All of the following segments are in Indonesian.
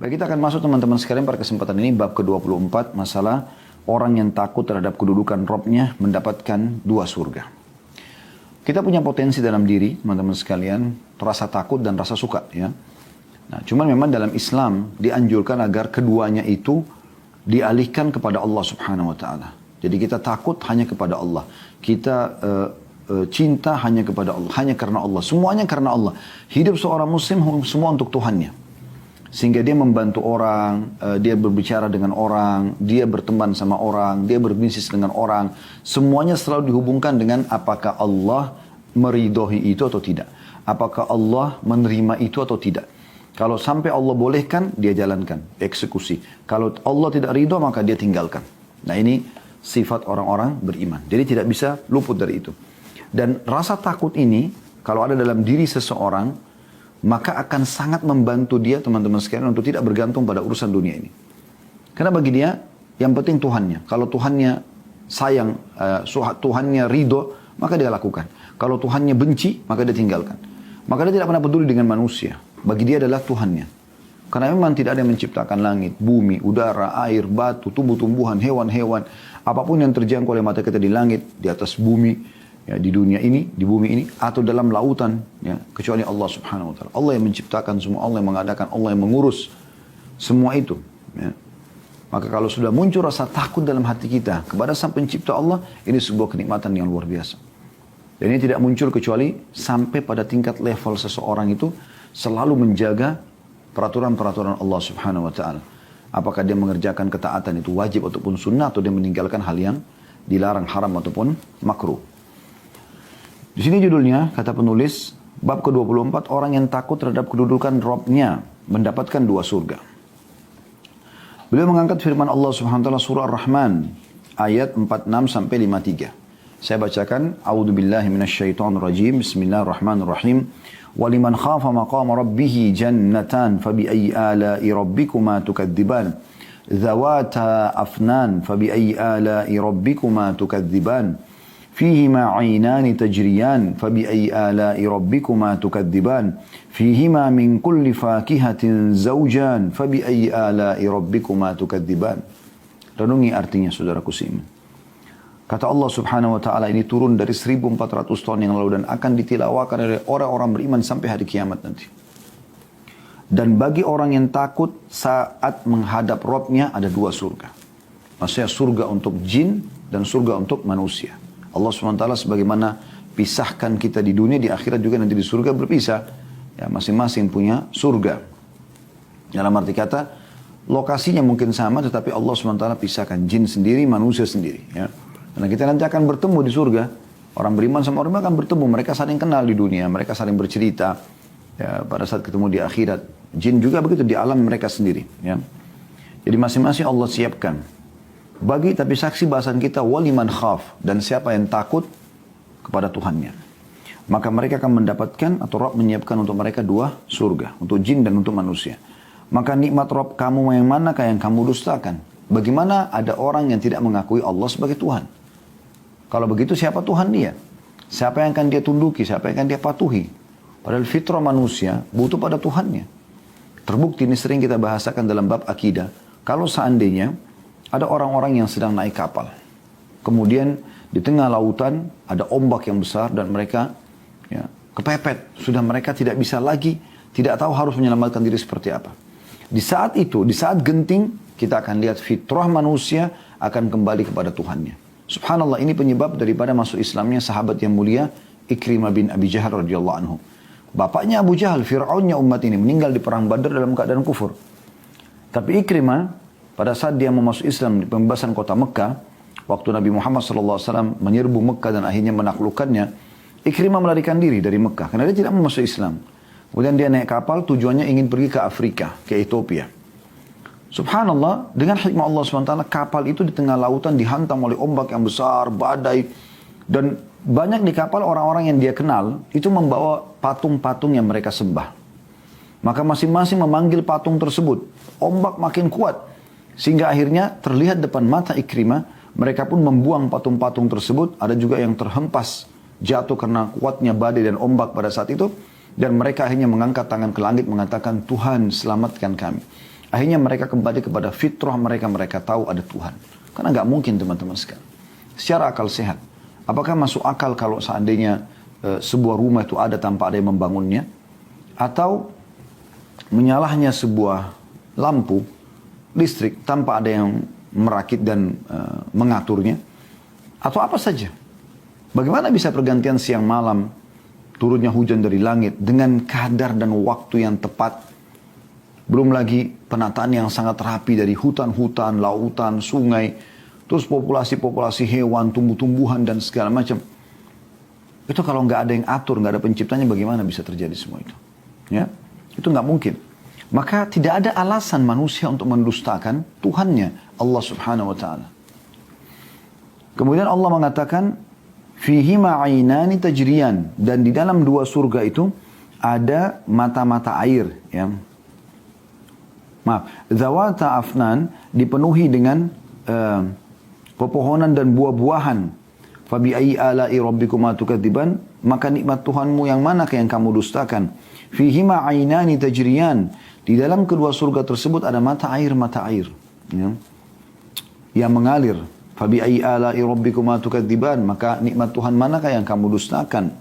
Baik, kita akan masuk teman-teman sekalian pada kesempatan ini bab ke-24, masalah orang yang takut terhadap kedudukan Robnya mendapatkan dua surga. Kita punya potensi dalam diri teman-teman sekalian, rasa takut dan rasa suka ya. Nah, cuman memang dalam Islam dianjurkan agar keduanya itu dialihkan kepada Allah Subhanahu wa taala. Jadi kita takut hanya kepada Allah. Kita cinta hanya kepada Allah, hanya karena Allah. Semuanya karena Allah. Hidup seorang muslim semua untuk Tuhannya. Sehingga dia membantu orang, dia berbicara dengan orang, dia berteman sama orang, dia berbisnis dengan orang. Semuanya selalu dihubungkan dengan apakah Allah meridhoi itu atau tidak. Apakah Allah menerima itu atau tidak. Kalau sampai Allah bolehkan, dia jalankan, eksekusi. Kalau Allah tidak ridho, maka dia tinggalkan. Nah ini sifat orang-orang beriman. Jadi tidak bisa luput dari itu. Dan rasa takut ini, kalau ada dalam diri seseorang, maka akan sangat membantu dia, teman-teman sekalian, untuk tidak bergantung pada urusan dunia ini. Karena bagi dia, yang penting Tuhannya. Kalau Tuhannya sayang, Tuhannya ridho, maka dia lakukan. Kalau Tuhannya benci, maka dia tinggalkan. Maka dia tidak pernah peduli dengan manusia. Bagi dia adalah Tuhannya. Karena memang tidak ada yang menciptakan langit, bumi, udara, air, batu, tumbuh-tumbuhan, hewan-hewan. Apapun yang terjangkau oleh mata kita di langit, di atas bumi, ya, di dunia ini, di bumi ini, atau dalam lautan, ya, kecuali Allah Subhanahu wa taala. Allah yang menciptakan semua, Allah yang mengadakan, Allah yang mengurus semua itu. Ya. Maka kalau sudah muncul rasa takut dalam hati kita kepada Sang Pencipta Allah, ini sebuah kenikmatan yang luar biasa. Dan ini tidak muncul kecuali sampai pada tingkat level seseorang itu selalu menjaga peraturan-peraturan Allah Subhanahu wa taala. Apakah dia mengerjakan ketaatan itu wajib ataupun sunnah, atau dia meninggalkan hal yang dilarang, haram ataupun makruh. Di sini judulnya, kata penulis, bab ke-24, orang yang takut terhadap kedudukan Robnya mendapatkan dua surga. Beliau mengangkat firman Allah Subhanahu wa taala surah Ar-Rahman ayat 46 sampai 53. Saya bacakan, A'udzubillahi minasyaitonirrajim, Bismillahirrahmanirrahim. وَلِمَنْ خَافَ مَقَامَ رَبِّهِ جَنَّتَانِ فَبِأَيِّ آلَاءِ رَبِّكُمَا تُكَذِّبَانِ ذَوَاتَا أَفْنَانٍ فَبِأَيِّ آلَاءِ رَبِّكُمَا تُكَذِّبَانِ فِيهِمَا عَيْنَانِ تَجْرِيَانِ فَبِأَيِّ آلَاءِ رَبِّكُمَا تُكَذِّبَانِ فِيهِمَا مِنْ كُلِّ فَاكِهَةٍ زَوْجَانِ فَبِأَيِّ آلَاءِ رَبِّكُمَا تُكَذِّبَانِ. Renungi artinya, saudaraku seiman. Kata Allah Subhanahu wa taala, ini turun dari 1400 tahun yang lalu dan akan ditilawakan oleh orang-orang beriman sampai hari kiamat nanti. Dan bagi orang yang takut saat menghadap Robnya ada dua surga. Maksudnya surga untuk jin dan surga untuk manusia. Allah Subhanahu wa taala sebagaimana pisahkan kita di dunia, di akhirat juga nanti di surga berpisah. Ya, masing-masing punya surga. Dalam arti kata, lokasinya mungkin sama tetapi Allah Subhanahu wa taala pisahkan jin sendiri, manusia sendiri. Ya. Karena kita nanti akan bertemu di surga. Orang beriman sama orang beriman akan bertemu. Mereka saling kenal di dunia. Mereka saling bercerita. Ya, pada saat ketemu di akhirat. Jin juga begitu di alam mereka sendiri. Ya. Jadi masing-masing Allah siapkan. Bagi tapi saksi bahasan kita. Waliman khaf. Dan siapa yang takut kepada Tuhannya. Maka mereka akan mendapatkan atau Rabb menyiapkan untuk mereka dua surga. Untuk jin dan untuk manusia. Maka nikmat Rabb kamu yang manakah yang kamu dustakan? Bagaimana ada orang yang tidak mengakui Allah sebagai Tuhan? Kalau begitu siapa Tuhan dia? Siapa yang akan dia tunduki? Siapa yang akan dia patuhi? Padahal fitrah manusia butuh pada Tuhannya. Terbukti ini sering kita bahasakan dalam bab akidah. Kalau seandainya ada orang-orang yang sedang naik kapal. Kemudian di tengah lautan ada ombak yang besar dan mereka ya, kepepet. Sudah mereka tidak bisa lagi, tidak tahu harus menyelamatkan diri seperti apa. Di saat itu, di saat genting, kita akan lihat fitrah manusia akan kembali kepada Tuhannya. Subhanallah, ini penyebab daripada masuk Islamnya sahabat yang mulia Ikrimah bin Abi Jahal radhiyallahu anhu. Bapaknya Abu Jahal, Fir'aunnya umat ini, meninggal di perang Badar dalam keadaan kufur. Tapi Ikrimah, pada saat dia mau masuk Islam di pembebasan kota Mekah, waktu Nabi Muhammad SAW menyerbu Mekah dan akhirnya menaklukkannya, Ikrimah melarikan diri dari Mekah karena dia tidak mau masuk Islam. Kemudian dia naik kapal, tujuannya ingin pergi ke Afrika, ke Ethiopia. Subhanallah, dengan hikmah Allah SWT, kapal itu di tengah lautan dihantam oleh ombak yang besar, badai. Dan banyak di kapal orang-orang yang dia kenal, itu membawa patung-patung yang mereka sembah. Maka masing-masing memanggil patung tersebut. Ombak makin kuat. Sehingga akhirnya terlihat depan mata Ikrimah, mereka pun membuang patung-patung tersebut. Ada juga yang terhempas, jatuh karena kuatnya badai dan ombak pada saat itu. Dan mereka akhirnya mengangkat tangan ke langit mengatakan, Tuhan selamatkan kami. Akhirnya mereka kembali kepada fitrah mereka, mereka tahu ada Tuhan. Karena nggak mungkin teman-teman sekalian. Secara akal sehat, apakah masuk akal kalau seandainya sebuah rumah itu ada tanpa ada yang membangunnya? Atau menyalahnya sebuah lampu listrik tanpa ada yang merakit dan mengaturnya? Atau apa saja? Bagaimana bisa pergantian siang malam, turunnya hujan dari langit dengan kadar dan waktu yang tepat? Belum lagi penataan yang sangat rapi dari hutan-hutan, lautan, sungai, terus populasi-populasi hewan, tumbuh-tumbuhan dan segala macam. Itu kalau nggak ada yang atur, nggak ada penciptanya, bagaimana bisa terjadi semua itu? Ya, itu nggak mungkin. Maka tidak ada alasan manusia untuk mendustakan Tuhannya, Allah Subhanahu Wa Taala. Kemudian Allah mengatakan, fihima ainani tajriyan, dan di dalam dua surga itu ada mata-mata air, ya. Zawata afnan, dipenuhi dengan pepohonan dan buah-buahan. Fabi ayyi ala'i rabbikuma tukadziban, maka nikmat Tuhanmu yang manakah yang kamu dustakan? Fihima ainani tajriyan, di dalam kedua surga tersebut ada mata air, ya, yang mengalir. Fabi ayyi ala'i rabbikuma tukadziban, maka nikmat Tuhan manakah yang kamu dustakan?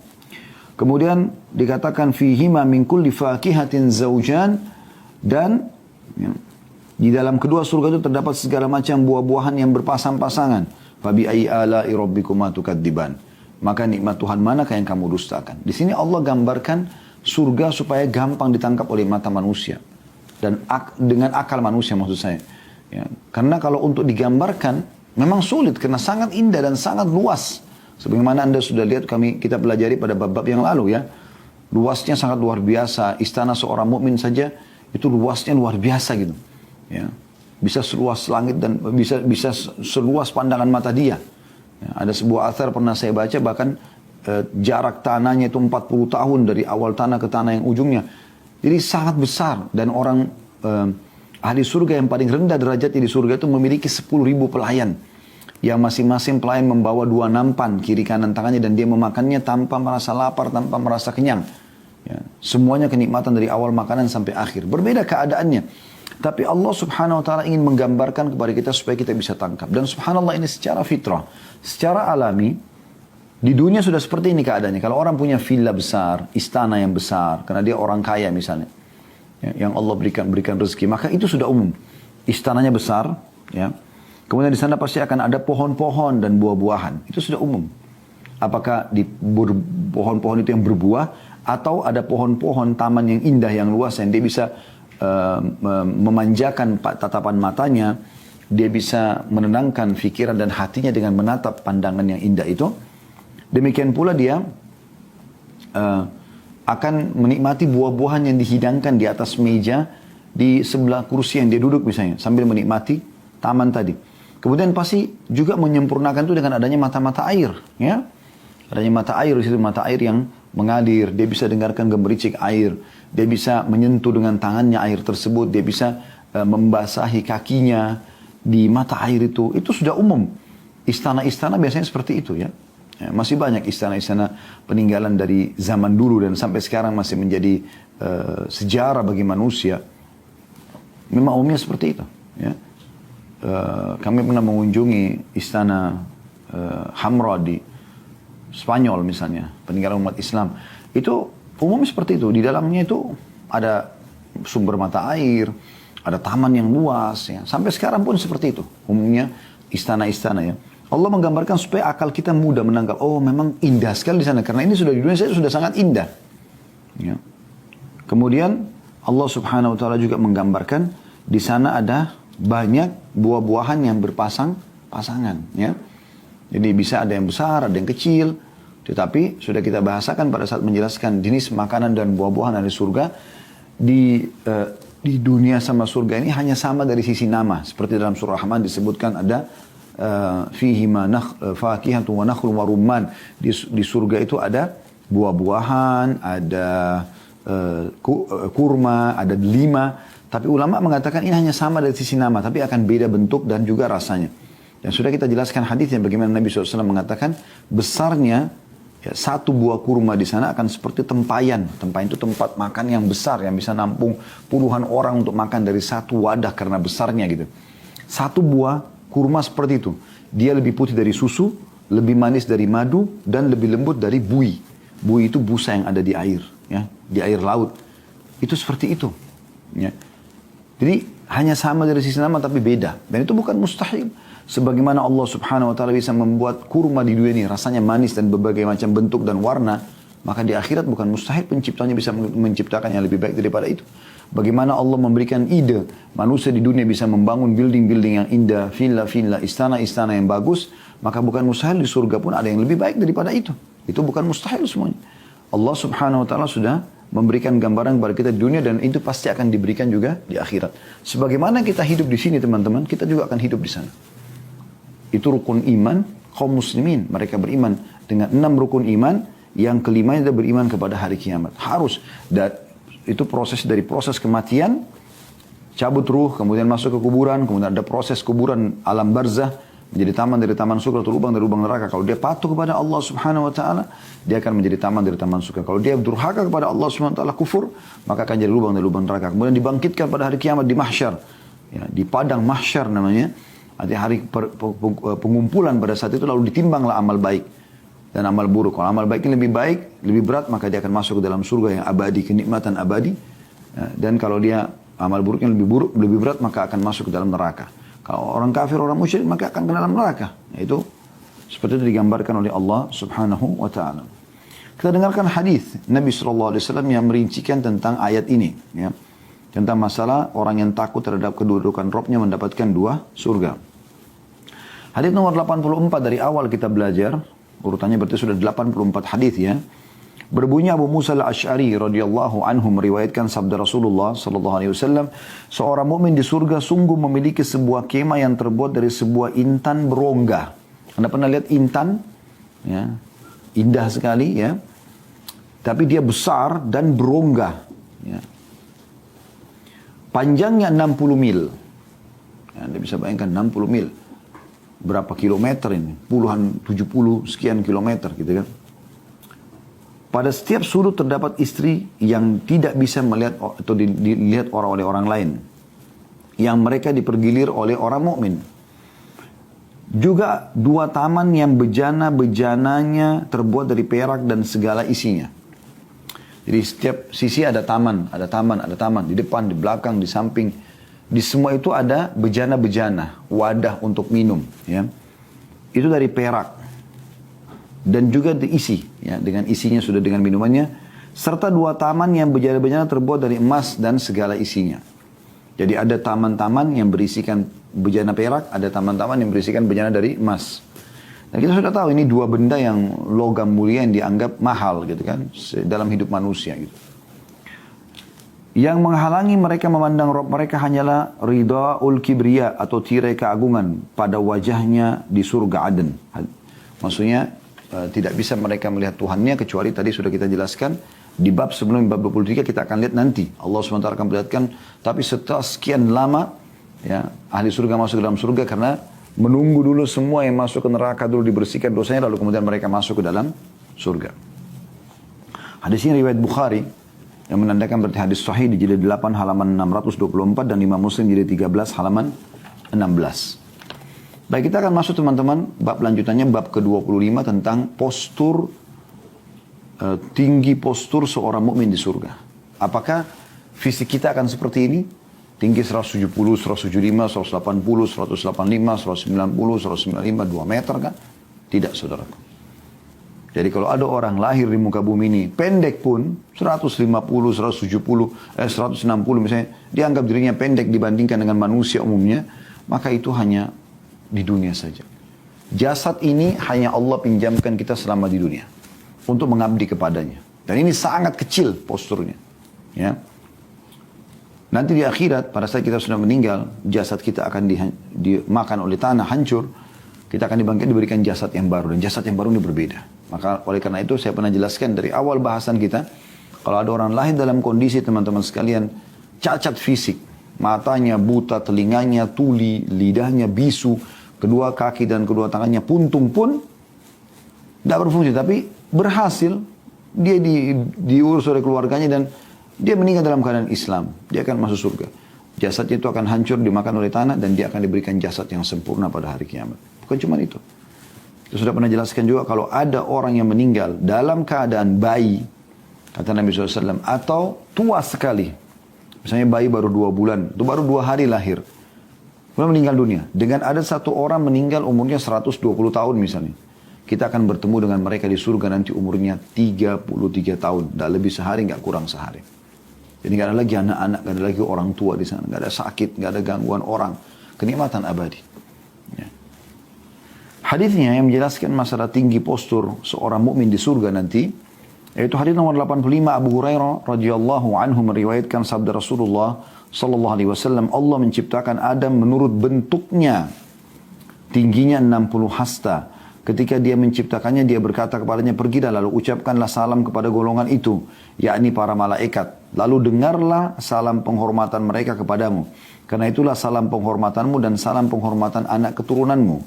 Kemudian dikatakan fihima min kulli fakihatin zaujan, dan ya, di dalam kedua surga itu terdapat segala macam buah-buahan yang berpasang-pasangan. Fabi ayyi ala'i rabbikuma tukadziban, maka nikmat Tuhan manakah yang kamu dustakan? Di sini Allah gambarkan surga supaya gampang ditangkap oleh mata manusia dan dengan akal manusia, maksud saya. Ya, karena kalau untuk digambarkan memang sulit karena sangat indah dan sangat luas. Sebagaimana Anda sudah lihat kita pelajari pada bab-bab yang lalu, ya. Luasnya sangat luar biasa. Istana seorang mukmin saja itu luasnya luar biasa gitu. Ya. Bisa seluas langit dan bisa seluas pandangan mata dia. Ya, ada sebuah athar pernah saya baca, bahkan jarak tanahnya itu 40 tahun dari awal tanah ke tanah yang ujungnya. Jadi sangat besar, dan orang ahli surga yang paling rendah derajatnya di surga itu memiliki 10.000 pelayan. Yang masing-masing pelayan membawa 2 nampan kiri kanan tangannya, dan dia memakannya tanpa merasa lapar, tanpa merasa kenyang. Ya, semuanya kenikmatan dari awal makanan sampai akhir. Berbeda keadaannya. Tapi Allah Subhanahu Wa Taala ingin menggambarkan kepada kita supaya kita bisa tangkap. Dan subhanallah, ini secara fitrah, secara alami, di dunia sudah seperti ini keadaannya. Kalau orang punya villa besar, istana yang besar, karena dia orang kaya misalnya, ya, yang Allah berikan rezeki, maka itu sudah umum. Istananya besar, ya. Kemudian di sana pasti akan ada pohon-pohon dan buah-buahan. Itu sudah umum. Apakah di pohon-pohon itu yang berbuah, atau ada pohon-pohon taman yang indah, yang luas, yang dia bisa memanjakan tatapan matanya, dia bisa menenangkan fikiran dan hatinya dengan menatap pandangan yang indah itu. Demikian pula dia akan menikmati buah-buahan yang dihidangkan di atas meja di sebelah kursi yang dia duduk misalnya, sambil menikmati taman tadi. Kemudian pasti juga menyempurnakan itu dengan adanya mata-mata air, ya. Adanya mata air di situ, mata air yang mengalir, dia bisa dengarkan gemericik air, dia bisa menyentuh dengan tangannya air tersebut, dia bisa membasahi kakinya di mata air itu sudah umum. Istana-istana biasanya seperti itu, ya. Ya, masih banyak istana-istana peninggalan dari zaman dulu dan sampai sekarang masih menjadi sejarah bagi manusia. Memang umumnya seperti itu, ya. Kami pernah mengunjungi istana Hamra di Spanyol misalnya, peninggalan umat Islam. Itu umum seperti itu. Di dalamnya itu ada sumber mata air, ada taman yang luas, ya. Sampai sekarang pun seperti itu. Umumnya istana-istana, ya. Allah menggambarkan supaya akal kita mudah menangkap. Oh, memang indah sekali di sana. Karena ini sudah di dunia saya sudah sangat indah. Ya. Kemudian Allah Subhanahu Wa Taala juga menggambarkan di sana ada banyak buah-buahan yang berpasang-pasangan, ya. Jadi bisa ada yang besar, ada yang kecil. Tetapi sudah kita bahasakan pada saat menjelaskan jenis makanan dan buah-buahan dari surga. Di dunia sama surga ini hanya sama dari sisi nama. Seperti dalam surah Rahman disebutkan ada fihima fakihatu wa nakhlun wa rumman. Di surga itu ada buah-buahan, ada kurma, ada delima. Tapi ulama mengatakan ini hanya sama dari sisi nama, tapi akan beda bentuk dan juga rasanya. Dan sudah kita jelaskan hadisnya bagaimana Nabi SAW mengatakan besarnya Ya, satu buah kurma di sana akan seperti tempayan. Tempayan itu tempat makan yang besar, yang bisa nampung puluhan orang untuk makan dari satu wadah karena besarnya gitu. Satu buah kurma seperti itu. Dia lebih putih dari susu, lebih manis dari madu, dan lebih lembut dari bui. Bui itu busa yang ada di air, ya, di air laut. Itu seperti itu. Ya. Jadi hanya sama dari sisi nama tapi beda. Dan itu bukan mustahil. Sebagaimana Allah subhanahu wa ta'ala bisa membuat kurma di dunia ini rasanya manis dan berbagai macam bentuk dan warna, maka di akhirat bukan mustahil penciptanya bisa menciptakan yang lebih baik daripada itu. Bagaimana Allah memberikan ide manusia di dunia bisa membangun building-building yang indah, villa-villa, istana-istana yang bagus, maka bukan mustahil di surga pun ada yang lebih baik daripada itu. Itu bukan mustahil semuanya. Allah subhanahu wa ta'ala sudah memberikan gambaran kepada kita di dunia dan itu pasti akan diberikan juga di akhirat. Sebagaimana kita hidup di sini teman-teman, kita juga akan hidup di sana. Itu rukun iman kaum muslimin. Mereka beriman dengan 6 rukun iman. Yang kelimanya adalah beriman kepada hari kiamat. Harus. Dan itu proses dari proses kematian, cabut ruh, kemudian masuk ke kuburan, kemudian ada proses kuburan alam barzah, menjadi taman dari taman surga atau lubang dari lubang neraka. Kalau dia patuh kepada Allah subhanahu wa ta'ala, dia akan menjadi taman dari taman surga. Kalau dia durhaka kepada Allah subhanahu wa ta'ala, kufur, maka akan jadi lubang dari lubang neraka. Kemudian dibangkitkan pada hari kiamat di mahsyar. Ya, di padang mahsyar namanya. Ada hari pengumpulan pada saat itu lalu ditimbanglah amal baik dan amal buruk. Kalau amal baiknya lebih baik, lebih berat, maka dia akan masuk ke dalam surga yang abadi, kenikmatan abadi. Dan kalau dia amal buruknya lebih buruk, lebih berat, maka akan masuk ke dalam neraka. Kalau orang kafir, orang musyrik, maka akan ke dalam neraka. Itu seperti itu digambarkan oleh Allah subhanahu wa ta'ala. Kita dengarkan hadis Nabi SAW yang merincikan tentang ayat ini. Ya. Tentang masalah orang yang takut terhadap kedudukan Robnya mendapatkan 2 surga. Hadis nomor 84 dari awal kita belajar, urutannya berarti sudah 84 hadis ya. Berbunyi Abu Musa al-Ash'ari radhiyallahu anhu meriwayatkan sabda Rasulullah sallallahu alaihi wasallam, seorang mukmin di surga sungguh memiliki sebuah kemah yang terbuat dari sebuah intan berongga. Anda pernah lihat intan? Ya. Indah sekali ya. Tapi dia besar dan berongga. Ya. Panjangnya 60 mil. Ya, Anda bisa bayangkan 60 mil. Berapa kilometer ini? Puluhan, 70 sekian kilometer gitu kan. Pada setiap sudut terdapat istri yang tidak bisa melihat atau dilihat oleh orang lain. Yang mereka dipergilir oleh orang mukmin. Juga 2 taman yang bejana-bejananya terbuat dari perak dan segala isinya. Jadi setiap sisi ada taman, ada taman, ada taman. Di depan, di belakang, di samping. Di semua itu ada bejana-bejana, wadah untuk minum. Ya. Itu dari perak. Dan juga diisi. Ya, dengan isinya sudah dengan minumannya. Serta 2 taman yang bejana-bejana terbuat dari emas dan segala isinya. Jadi ada taman-taman yang berisikan bejana perak, ada taman-taman yang berisikan bejana dari emas. Dan kita sudah tahu ini 2 benda yang logam mulia yang dianggap mahal gitu kan. Dalam hidup manusia gitu. Yang menghalangi mereka memandang Rabb mereka hanyalah ridhaul kibriya atau tirai keagungan pada wajahnya di surga Aden. Maksudnya tidak bisa mereka melihat Tuhannya kecuali tadi sudah kita jelaskan di bab sebelum bab 23 kita akan lihat nanti. Allah SWT akan perlihatkan tapi setelah sekian lama ya ahli surga masuk ke dalam surga karena menunggu dulu semua yang masuk ke neraka dulu dibersihkan dosanya lalu kemudian mereka masuk ke dalam surga. Hadis ini riwayat Bukhari yang menandakan berarti hadis sahih di jilid 8 halaman 624 dan Imam Muslim jilid 13 halaman 16. Baik, kita akan masuk teman-teman bab lanjutannya bab ke-25 tentang postur tinggi postur seorang mukmin di surga. Apakah fisik kita akan seperti ini? Tinggi 170, 175, 180, 185, 190, 195, 2 meter kan? Tidak, saudaraku. Jadi kalau ada orang lahir di muka bumi ini, pendek pun, 150, 170, 160 misalnya, dianggap dirinya pendek dibandingkan dengan manusia umumnya, maka itu hanya di dunia saja. Jasad ini hanya Allah pinjamkan kita selama di dunia, untuk mengabdi kepadanya. Dan ini sangat kecil posturnya. Ya. Nanti di akhirat, pada saat kita sudah meninggal, jasad kita akan dimakan oleh tanah, hancur. Kita akan dibangkit, diberikan jasad yang baru. Dan jasad yang baru ini berbeda. Maka oleh karena itu saya pernah jelaskan dari awal bahasan kita. Kalau ada orang lahir dalam kondisi teman-teman sekalian, cacat fisik. Matanya buta, telinganya tuli, lidahnya bisu. Kedua kaki dan kedua tangannya puntung pun tidak berfungsi. Tapi berhasil, dia diurus oleh keluarganya dan dia meninggal dalam keadaan Islam, dia akan masuk surga. Jasadnya itu akan hancur, dimakan oleh tanah, dan dia akan diberikan jasad yang sempurna pada hari kiamat. Bukan cuma itu. Kita sudah pernah jelaskan juga kalau ada orang yang meninggal dalam keadaan bayi, kata Nabi SAW, atau tua sekali. Misalnya bayi baru 2 bulan, itu baru 2 hari lahir. Kemudian meninggal dunia. Dengan ada satu orang meninggal umurnya 120 tahun misalnya. Kita akan bertemu dengan mereka di surga nanti umurnya 33 tahun. Tidak lebih sehari, nggak kurang sehari. Jadi nggak ada lagi anak-anak, nggak ada lagi orang tua di sana. Nggak ada sakit, nggak ada gangguan orang. Kenikmatan abadi. Ya. Hadisnya yang menjelaskan masalah tinggi postur seorang mukmin di surga nanti, yaitu hadis nomor 85 Abu Hurairah radhiyallahu anhu meriwayatkan sabda Rasulullah sallallahu alaihi wasallam, Allah menciptakan Adam menurut bentuknya, tingginya 60 hasta. Ketika dia menciptakannya, dia berkata kepadanya, pergilah lalu ucapkanlah salam kepada golongan itu, yakni para malaikat. Lalu dengarlah salam penghormatan mereka kepadamu. Karena itulah salam penghormatanmu dan salam penghormatan anak keturunanmu.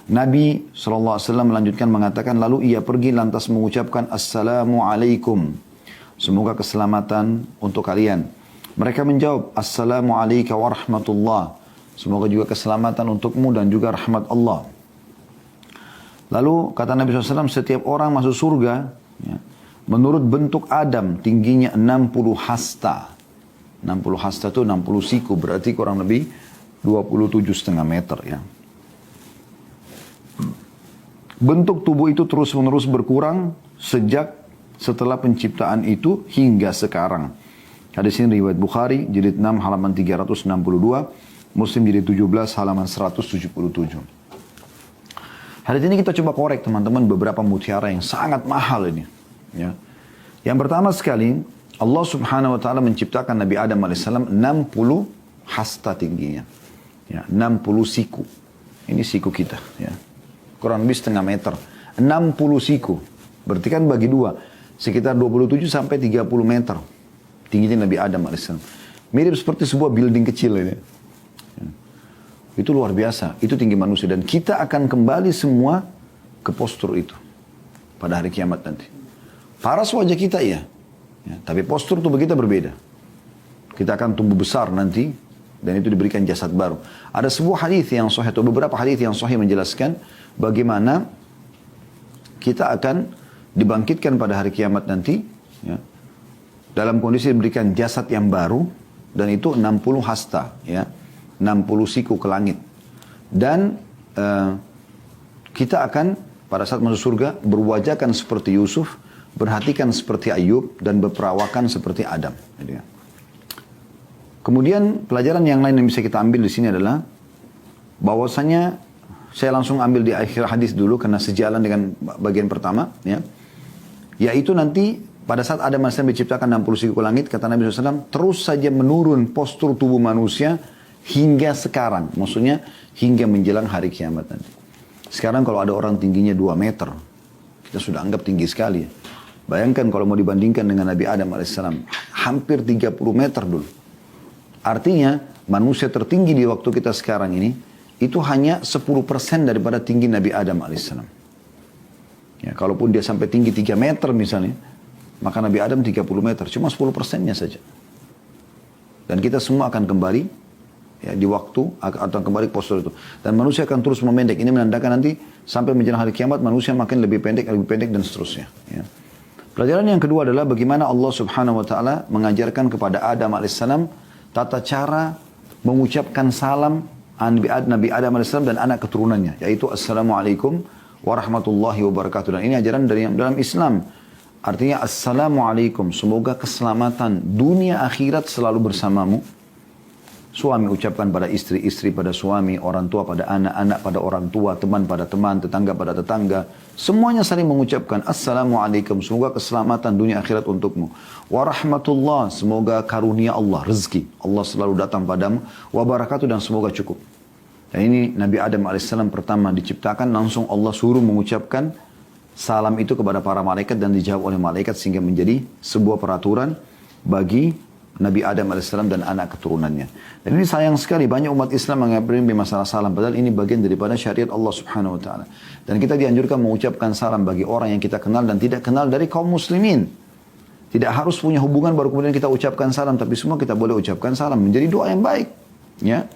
Nabi SAW melanjutkan mengatakan, lalu ia pergi lantas mengucapkan Assalamualaikum. Semoga keselamatan untuk kalian. Mereka menjawab, Assalamualaikum warahmatullah. Semoga juga keselamatan untukmu dan juga rahmat Allah. Lalu kata Nabi SAW, setiap orang masuk surga, ya, menurut bentuk Adam, tingginya 60 hasta. 60 hasta itu 60 siku, berarti kurang lebih 27,5 meter. Ya. Bentuk tubuh itu terus-menerus berkurang sejak setelah penciptaan itu hingga sekarang. Hadis ini riwayat Bukhari, jilid 6 halaman 362, Muslim jilid 17 halaman 177. Hadis ini kita coba korek teman-teman beberapa mutiara yang sangat mahal ini. Ya. Yang pertama sekali, Allah subhanahu wa ta'ala menciptakan Nabi Adam AS 60 hasta tingginya. Ya, 60 siku. Ini siku kita. Ya. Kurang lebih setengah meter. 60 siku. Berarti kan bagi 2. Sekitar 27 sampai 30 meter. Tingginya Nabi Adam AS. Mirip seperti sebuah building kecil ini. Itu luar biasa. Itu tinggi manusia. Dan kita akan kembali semua ke postur itu. Pada hari kiamat nanti. Paras wajah kita ya. Tapi postur tubuh kita berbeda. Kita akan tumbuh besar nanti. Dan itu diberikan jasad baru. Ada sebuah hadis yang sahih. Atau beberapa hadis yang sahih menjelaskan. Bagaimana kita akan dibangkitkan pada hari kiamat nanti. Ya, dalam kondisi diberikan jasad yang baru. Dan itu 60 hasta. Ya. 60 siku ke langit. Dan kita akan pada saat masuk surga berwajahkan seperti Yusuf, berhatikan seperti Ayub, dan berperawakan seperti Adam. Kemudian pelajaran yang lain yang bisa kita ambil di sini adalah bahwasanya saya langsung ambil di akhir hadis dulu karena sejalan dengan bagian pertama, ya. Yaitu nanti pada saat Adam AS diciptakan 60 siku ke langit, kata Nabi SAW, terus saja menurun postur tubuh manusia hingga sekarang, maksudnya hingga menjelang hari kiamat nanti. Sekarang kalau ada orang tingginya 2 meter, kita sudah anggap tinggi sekali. Bayangkan kalau mau dibandingkan dengan Nabi Adam AS, hampir 30 meter dulu. Artinya manusia tertinggi di waktu kita sekarang ini, itu hanya 10% daripada tinggi Nabi Adam AS. Ya, kalaupun dia sampai tinggi 3 meter misalnya, maka Nabi Adam 30 meter, cuma 10%-nya saja. Dan kita semua akan kembali ya, di waktu atau kembali ke postur itu. Dan manusia akan terus memendek. Ini menandakan nanti sampai menjelang hari kiamat manusia makin lebih pendek dan seterusnya. Ya. Pelajaran yang kedua adalah bagaimana Allah subhanahu wa ta'ala mengajarkan kepada Adam AS tata cara mengucapkan salam Nabi Adam AS dan anak keturunannya. Yaitu Assalamualaikum warahmatullahi wabarakatuh. Dan ini ajaran dari dalam Islam. Artinya Assalamualaikum. Semoga keselamatan dunia akhirat selalu bersamamu. Suami ucapkan pada istri, istri pada suami, orang tua pada anak, anak pada orang tua, teman pada teman, tetangga pada tetangga. Semuanya saling mengucapkan Assalamualaikum, semoga keselamatan dunia akhirat untukmu. Warahmatullah, semoga karunia Allah, rezeki Allah selalu datang padamu. Wabarakatuh, dan semoga cukup. Dan ini Nabi Adam AS pertama diciptakan, langsung Allah suruh mengucapkan salam itu kepada para malaikat dan dijawab oleh malaikat sehingga menjadi sebuah peraturan bagi Nabi Adam alaihissalam dan anak keturunannya. Dan ini sayang sekali banyak umat Islam menganggap masalah salam, padahal ini bagian daripada syariat Allah Subhanahu wa taala. Dan kita dianjurkan mengucapkan salam bagi orang yang kita kenal dan tidak kenal dari kaum muslimin. Tidak harus punya hubungan baru kemudian kita ucapkan salam, tapi semua kita boleh ucapkan salam, menjadi doa yang baik. Ya.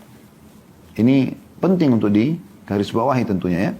Ini penting untuk digarisbawahi tentunya ya.